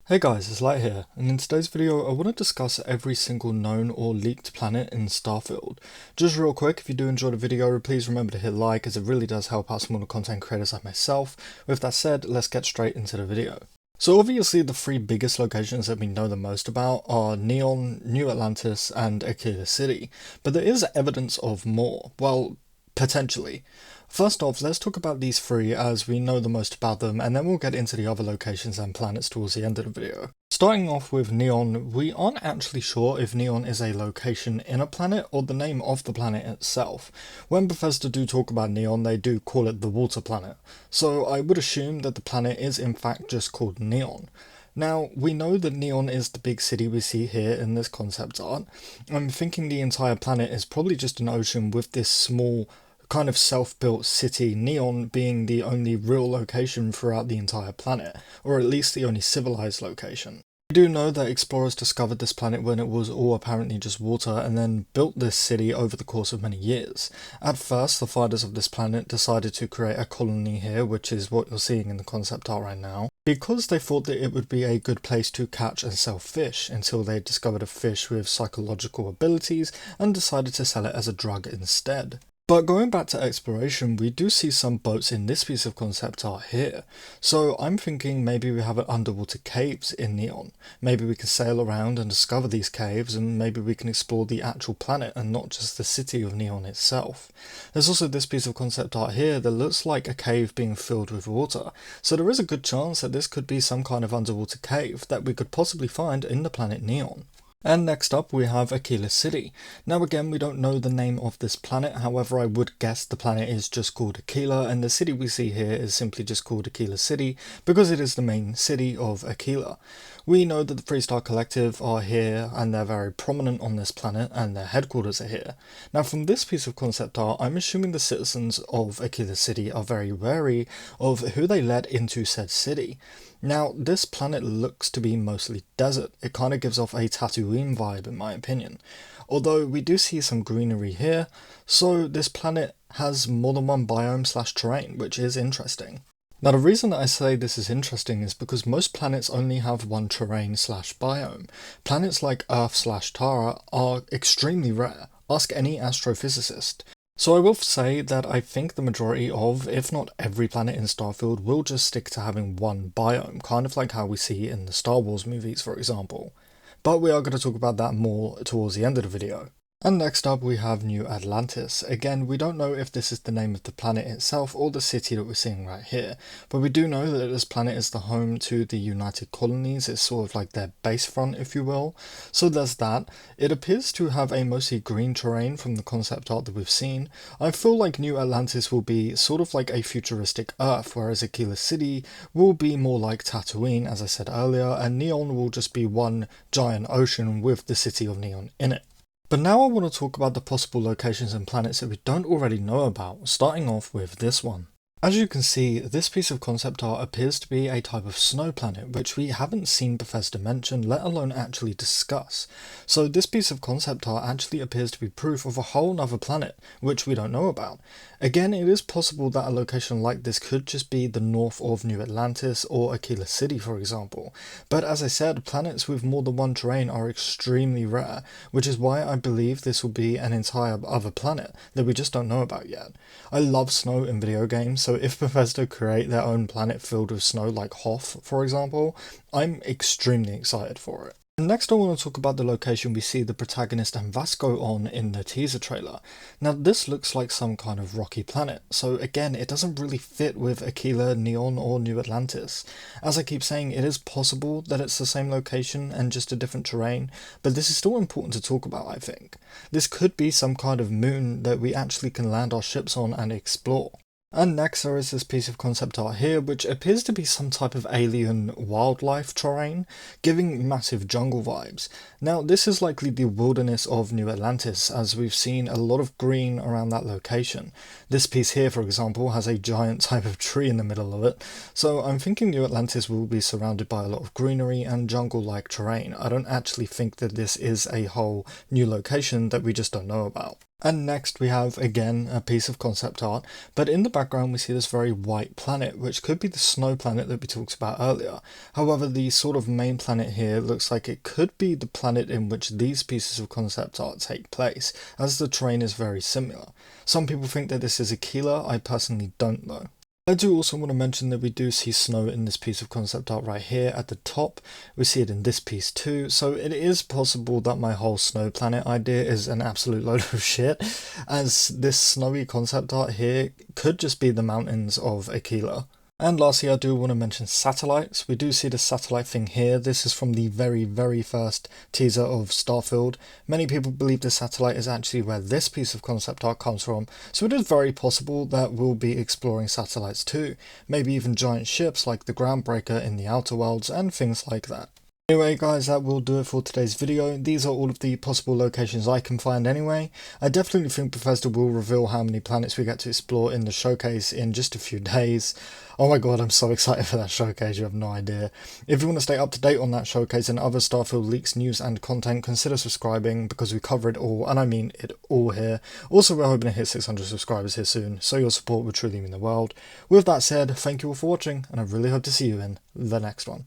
Hey guys, it's Light here, and in today's video I want to discuss every single known or leaked planet in Starfield. Just real quick, if you do enjoy the video, please remember to hit like as it really does help out smaller content creators like myself. With that said, let's get straight into the video. So obviously the three biggest locations that we know the most about are Neon, New Atlantis, and Aquila City, but there is evidence of more, well, potentially. First off, let's talk about these three as we know the most about them, and then we'll get into the other locations and planets towards the end of the video. Starting off with Neon, we aren't actually sure if Neon is a location in a planet or the name of the planet itself. When Bethesda do talk about Neon, they do call it the water planet, so I would assume that the planet is in fact just called Neon. Now, we know that Neon is the big city we see here in this concept art. I'm thinking the entire planet is probably just an ocean with this small kind of self-built city, Neon being the only real location throughout the entire planet, or at least the only civilized location. We do know that explorers discovered this planet when it was all apparently just water and then built this city over the course of many years. At first, the fighters of this planet decided to create a colony here, which is what you're seeing in the concept art right now, because they thought that it would be a good place to catch and sell fish until they discovered a fish with psychological abilities and decided to sell it as a drug instead. But going back to exploration, we do see some boats in this piece of concept art here. So I'm thinking maybe we have underwater caves in Neon. Maybe we can sail around and discover these caves, and maybe we can explore the actual planet and not just the city of Neon itself. There's also this piece of concept art here that looks like a cave being filled with water. So there is a good chance that this could be some kind of underwater cave that we could possibly find in the planet Neon. And next up we have Aquila City. Now again, we don't know the name of this planet, however I would guess the planet is just called Aquila, and the city we see here is simply just called Aquila City because it is the main city of Aquila. We know that the Freestar Collective are here and they're very prominent on this planet and their headquarters are here. Now from this piece of concept art, I'm assuming the citizens of Aquila City are very wary of who they let into said city. Now, this planet looks to be mostly desert. It kind of gives off a Tatooine vibe in my opinion. Although we do see some greenery here, so this planet has more than one biome slash terrain, which is interesting. Now the reason that I say this is interesting is because most planets only have one terrain slash biome. Planets like Earth slash Tara are extremely rare. Ask any astrophysicist. So I will say that I think the majority of, if not every planet in Starfield will just stick to having one biome, kind of like how we see in the Star Wars movies for example. But we are going to talk about that more towards the end of the video. And next up we have New Atlantis. Again, we don't know if this is the name of the planet itself or the city that we're seeing right here, but we do know that this planet is the home to the United Colonies. It's sort of like their base front, if you will. So there's that. It appears to have a mostly green terrain from the concept art that we've seen. I feel like New Atlantis will be sort of like a futuristic Earth, whereas Aquila City will be more like Tatooine, as I said earlier, and Neon will just be one giant ocean with the city of Neon in it. But now I want to talk about the possible locations and planets that we don't already know about, starting off with this one. As you can see, this piece of concept art appears to be a type of snow planet, which we haven't seen Bethesda mention, let alone actually discuss. So this piece of concept art actually appears to be proof of a whole nother planet, which we don't know about. Again, it is possible that a location like this could just be the north of New Atlantis or Aquila City, for example. But as I said, planets with more than one terrain are extremely rare, which is why I believe this will be an entire other planet that we just don't know about yet. I love snow in video games, so if Bethesda create their own planet filled with snow like Hoth, for example, I'm extremely excited for it. Next I want to talk about the location we see the protagonist and Vasco on in the teaser trailer. Now this looks like some kind of rocky planet, so again it doesn't really fit with Aquila, Neon or New Atlantis. As I keep saying, it is possible that it's the same location and just a different terrain, but this is still important to talk about I think. This could be some kind of moon that we actually can land our ships on and explore. And next there is this piece of concept art here which appears to be some type of alien wildlife terrain, giving massive jungle vibes. Now this is likely the wilderness of New Atlantis, as we've seen a lot of green around that location. This piece here for example has a giant type of tree in the middle of it, so I'm thinking New Atlantis will be surrounded by a lot of greenery and jungle-like terrain. I don't actually think that this is a whole new location that we just don't know about. And next we have again a piece of concept art, but in the background we see this very white planet, which could be the snow planet that we talked about earlier. However, the sort of main planet here looks like it could be the planet in which these pieces of concept art take place, as the terrain is very similar. Some people think that this is Aquila, I personally don't know. I do also want to mention that we do see snow in this piece of concept art right here at the top. We see it in this piece too, so it is possible that my whole snow planet idea is an absolute load of shit, as this snowy concept art here could just be the mountains of Aquila. And lastly, I do want to mention satellites. We do see the satellite thing here. This is from the very first teaser of Starfield. Many people believe the satellite is actually where this piece of concept art comes from, so it is very possible that we'll be exploring satellites too. Maybe even giant ships like the Groundbreaker in the Outer Worlds and things like that. Anyway guys, that will do it for today's video. These are all of the possible locations I can find anyway. I definitely think Bethesda will reveal how many planets we get to explore in the showcase in just a few days. Oh my god, I'm so excited for that showcase, you have no idea. If you want to stay up to date on that showcase and other Starfield leaks, news and content, consider subscribing because we cover it all, and I mean it all here. Also, we're hoping to hit 600 subscribers here soon, so your support would truly mean the world. With that said, thank you all for watching, and I really hope to see you in the next one.